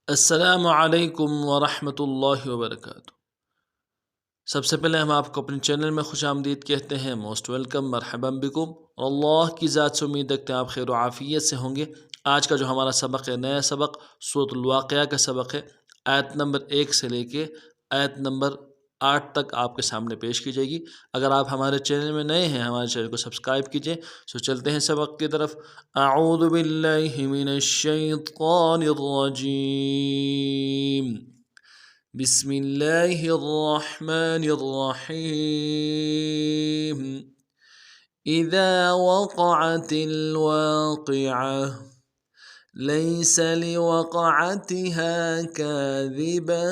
السلام علیکم ورحمۃ اللہ وبرکاتہ۔ سب سے پہلے ہم آپ کو اپنے چینل میں خوش آمدید کہتے ہیں، موسٹ ویلکم، مرحبا بکم، اور اللہ کی ذات سے امید رکھتے ہیں آپ خیر و عافیت سے ہوں گے۔ آج کا جو ہمارا سبق ہے، نیا سبق سورۃ الواقعہ کا سبق ہے، آیت نمبر 1 سے لے کے آیت نمبر 8 تک آپ کے سامنے پیش کی جائے گی۔ اگر آپ ہمارے چینل میں نئے ہیں، ہمارے چینل کو سبسکرائب کیجئے۔ سو چلتے ہیں سبق کی طرف۔ اعوذ باللہ من الشیطان الرجیم، بسم اللہ الرحمن الرحیم۔ اذا وقعت الواقعہ لیس لوقعتها کاذبہ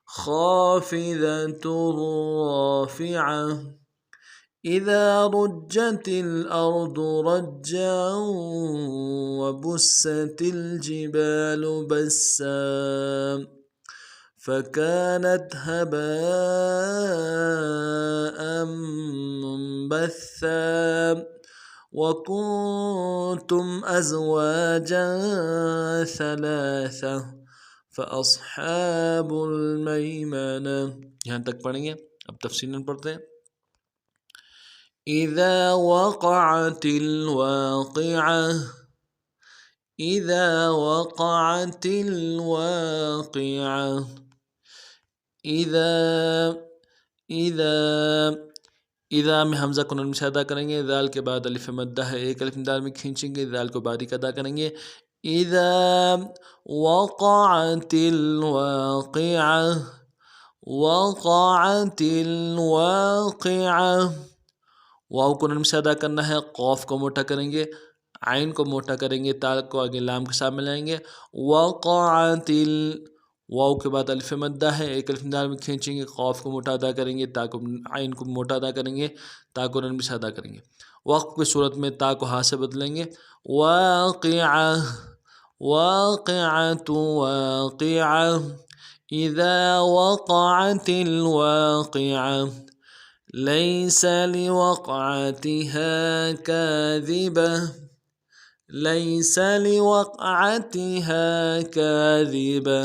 خافضۃ رافعہ اذا رجت الارض رجا وبست الجبال بسا فكانت هباء منبثا وكنتم أزواجا ثلاثة فأصحاب الميمنة۔ یہاں تک پڑھیں گے، اب تفصیلاً پڑھتے ہیں۔ اذا وقعت الواقعة، اذا وقعت الواقعة، اذا میں حمزہ کو نرم سے ادا کریں گے، ذال کے بعد الف مدہ ہے، ایک الف دال میں کھینچیں گے، ذال کو باریک ادا کریں گے۔ اذا وقعت الواقعة، وقعت الواقعة، واو کو نرم سے ادا کرنا ہے، قاف کو موٹا کریں گے، عین کو موٹا کریں گے، تا کو آگے لام کے ساتھ ملائیں گے۔ وقعت واو کے بعد الف مدہ ہے، ایک الف دال میں کھینچیں گے، قاف کو موٹا ادا کریں گے، تا کو عین کو موٹا ادا کریں گے، تا کو نرم سے ادا کریں گے۔ وقف کی صورت میں تا کو ہا سے بدلیں گے۔ واقعہ، واقعۃ، واقعہ، اذا وقعت الواقعہ لیس لوقعتها کاذبہ، لیس لوقعتها کاذبہ،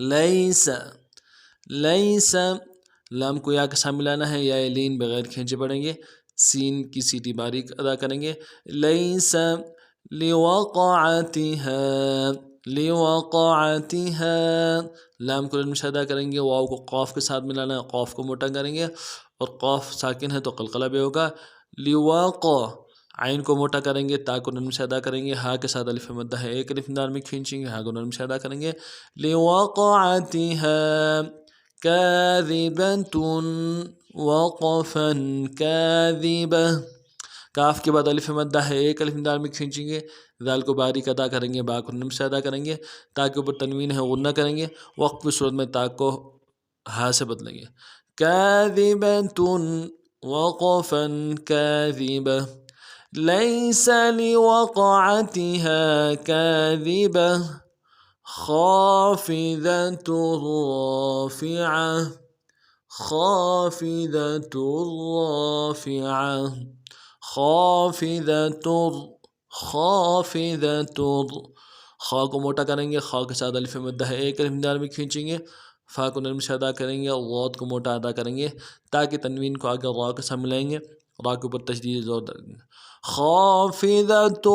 لیس، لیس، لام کو یا کے ساتھ ملانا ہے، یا لین بغیر کھینچے پڑیں گے، سین کی سیٹی باریک ادا کریں گے۔ لیس لوقعتها، لوقعتها، لام کو نرم سے ادا کریں گے، واو کو قاف کے ساتھ ملانا ہے، قاف کو موٹا کریں گے، اور قاف ساکن ہے تو قلقلہ بھی ہوگا۔ لواقع، عین کو موٹا کریں گے، تا کو نرم سے ادا کریں گے، ہا کے ساتھ الف مدہ ہے، ایک الف دال میں کھینچیں گے، ہا کو نرم سے ادا کریں گے۔ لوقعتها کاذبۃ وقفا کاذبہ، کاف کے بعد الف مدہ ہے، ایک الف دال میں کھینچیں گے، ذال کو باریک ادا کریں گے، با کو نرم سے ادا کریں گے، تا کے اوپر تنوین ہے غنہ کریں گے، وقف کی صورت میں تا کو ہا سے بدلیں گے۔ کاذبۃ وقفا کاذبہ لیس لوقعتها کاذبہ خافضۃ رافعہ، خافضۃ رافعہ، خافضۃ، خافضۃ، خا کو موٹا کریں گے، خا کے ساتھ الف مدہ ہے، ایک الف دال میں کھینچیں گے، فا کو نرم سے ادا کریں گے، اور غوت کو موٹا ادا کریں گے، تاکہ تنوین کو آگے را کے ساتھ ملائیں گے، را کے اوپر تشدید زور دیں گے۔ خافضۃ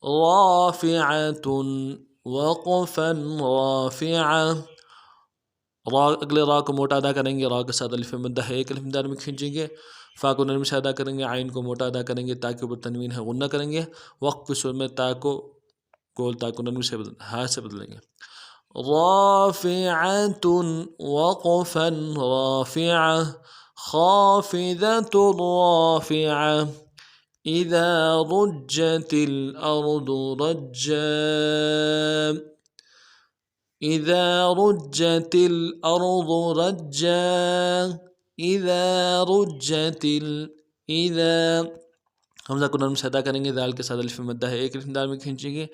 رافعۃ وقفا رافعہ، را اگلے را کو موٹا ادا کریں گے، را کے ساتھ الف مدہ ہے، ایک الف دال میں کھینچیں گے، فا کو نرم سے ادا کریں گے، عین کو موٹا ادا کریں گے، تا کے اوپر تنوین ہے غنہ کریں گے، وقف کی صورت میں تا کو گول تا کو نرم سے ہا سے بدلیں گے۔ رافعۃ وقفا رافعہ خافضۃ رافعہ اذا رجت الارض رجا، اذا رجت الارض رجا، اذا رجت اذا، حمزہ کو نرم سے ادا کریں گے، ذال کے ساتھ الف مدہ ہے، ایک الف دال میں کھینچیں گے،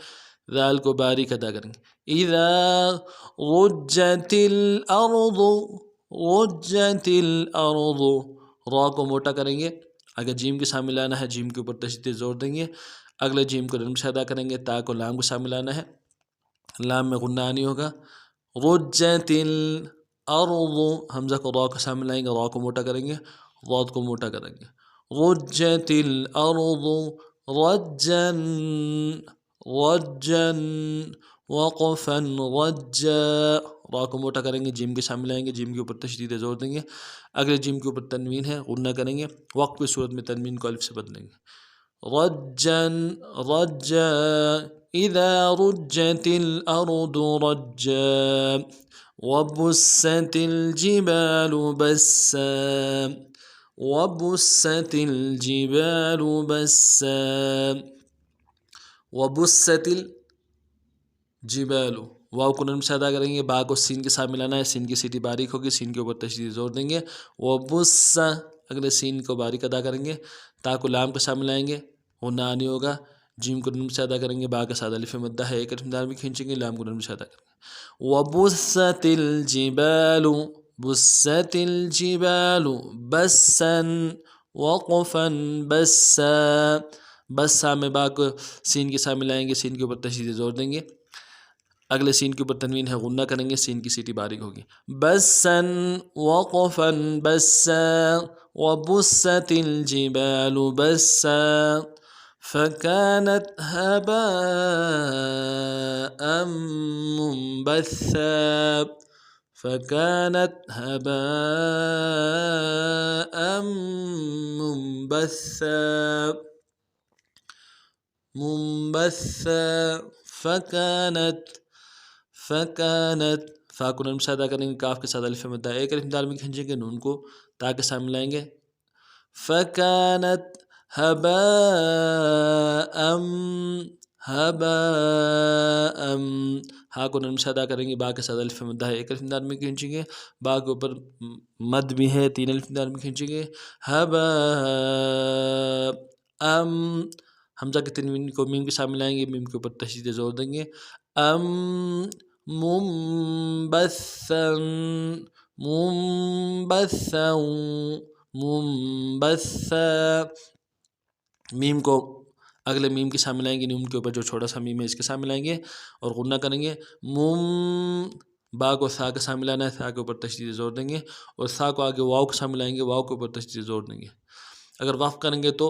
ذال کو باریک ادا کریں گے۔ اذا رجت الارض، رجت الارض، را کو موٹا کریں گے، اگر جیم کے ساتھ ملانا ہے، جیم کے اوپر تشدید زور دیں گے، اگلے جیم کو نرم سے ادا کریں گے، تا کو لام کے سامنے لانا ہے، لام میں غنہ آنی ہوگا. رجت الارض، حمزہ کو را کے سامنے لائیں گے، را کو موٹا کریں گے، ضاد کو موٹا کریں گے. رجت الارض رجا رجا وقفا رجا، را کو موٹا کریں گے، جیم کے سامنے لائیں گے، جیم کے اوپر تشدید زور دیں گے. اگلے جیم کے اوپر تنوین ہے، غنہ کریں گے، وقف کی صورت میں تنوین کو الف سے بدلیں گے. رجا رجا اذا رجت الارض رجا وبست الجبال بسا وبست الجبال بسا. وبست الجبال، واو کو نرم سے ادا کریں گے، با کو سین کے ساتھ ملانا ہے، سین کی سیٹی باریک ہوگی، سین کے اوپر تشدید زور دیں گے. وبس، اگلے سین کو باریک ادا کریں گے، تا کو لام کے ساتھ ملائیں گے، غنہ آنی ہوگا. جیم کو نرم سے ادا کریں گے، با کا سادہ الف مدہ ہے، ایک الف دار میں کھینچیں گے، لام کو نرم سے ادا کریں گے. وبست الجبال بست الجبال بسا وقفا بسا. بسا میں با کو سین کے ساتھ ملائیں گے، سین کے اوپر تشدید زور دیں گے، اگلے سین کے اوپر تنوین ہے، غنہ کریں گے، سین کی سیٹی باریک ہوگی. بسا وقفا بسا وبست الجبال بسا فكانت هباء منبثا فكانت هباء منبثا فكانت فا کو نرم سے ادا کریں گے، کاف کے ساتھ الف مدہ، ایک الف دار میں کھینچیں گے، نون کو تا کے سامنے لائیں گے. فكانت هباء ہا کو نرم سے ادا کریں گے، با کے ساتھ الف مدہ ہے، ایک الف دار میں کھینچیں گے، با کے اوپر مد بھی ہے، تین الف دار میں کھینچیں گے. هباء حمزہ کے تنوین کو میم کے سامنے لائیں گے، میم کے اوپر تشدید زور دیں گے. منبثا میم کو اگلے میم کے سامنے لائیں گے، نون کے اوپر جو چھوٹا سا میم ہے اس کے سامنے لائیں گے اور غنہ کریں گے. با کو سا کے سامنے لانا ہے، سا کے اوپر تشدید زور دیں گے، اور سا کو آگے واو کے سامنے لائیں گے، واو کے اوپر تشدید زور دیں گے. اگر وقف کریں گے تو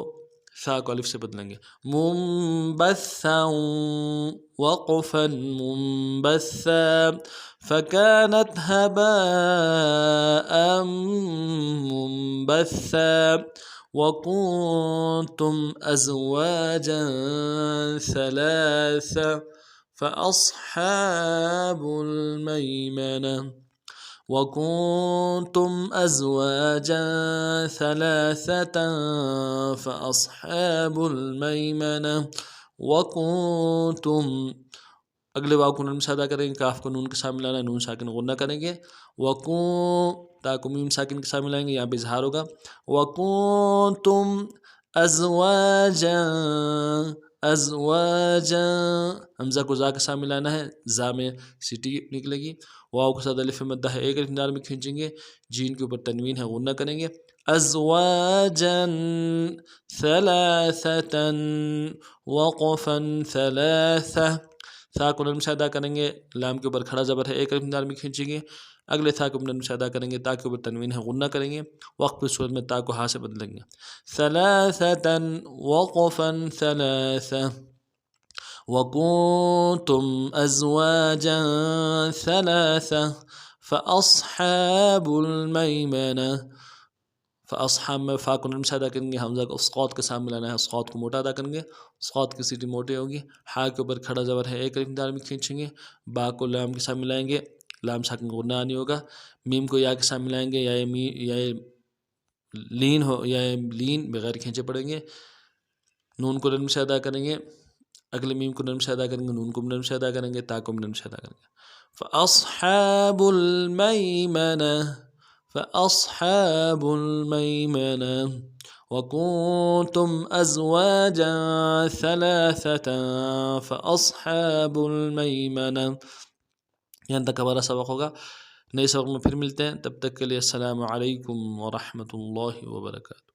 سا کو الف سے بدلیں گے. منبثا وقفا منبثا فكانت هباء منبثا وكنتم أزواجا ثلاثة فأصحاب الميمنة وكنتم أزواجا ثلاثة فأصحاب الميمنة وكنتم، اگلے واو کو نون سے ادا کریں گے، کاف کو نون کے سامنے لانا ہے، نون ساکن غنہ کریں گے. تا کو میم ساکن کے سامنے لائیں گے، یہاں پہ اظہار ہوگا. وَكُنْتُمْ أَزْوَاجًا حمزہ کو زا کے سامنے لانا ہے، زا میں سٹی نکلے گی، واو کے ساتھ الف مدہ ہے، ایک الف دار میں کھینچیں گے، جین کے اوپر تنوین ہے، غنہ کریں گے. أَزْوَاجًا ثَلَاثَةً وَقْفًا ثَلَاثَةً تھا کو نرم سے ادا کریں گے، لام کے اوپر کھڑا زبر ہے، ایک الف دار میں کھینچیں گے، اگلے تھا کو نرم سے ادا کریں گے، تا کے اوپر تنوین ہے، غنہ کریں گے، وقف کی صورت میں تا کو ہا سے بدلیں گے. ثلاثة وقفا ثلاثة وكنتم أزواجا ثلاثة فأصحاب الميمنة. فاصحاب میں فا کو نرم سے ادا کریں گے، حمزہ کو اسقاط کے سامنے لانا ہے، اسقاط کو موٹا ادا کریں گے، اسقاط کی سیٹی موٹی ہوگی. ہا کے اوپر کھڑا زبر ہے، ایک الف دار میں کھینچیں گے، با کو لام کے سامنے لائیں گے، لام ساکن غنہ آنی ہوگا. میم کو یا کے سامنے لائیں گے، یا لین بغیر کھینچے پڑیں گے. نون کو نرم سے ادا کریں گے، اگلے میم کو نرم سے ادا کریں گے، نون کو نرم سے ادا کریں گے، تا کو نرم سے ادا کریں گے. فأصحاب الميمنة فأصحاب الميمنة وكنتم أزواجا ثلاثة فأصحاب الميمنة. یہاں تک ہمارا سبق ہوگا، نئے سبق میں پھر ملتے ہیں، تب تک کے لیے السلام علیکم ورحمۃ اللہ وبرکاتہ.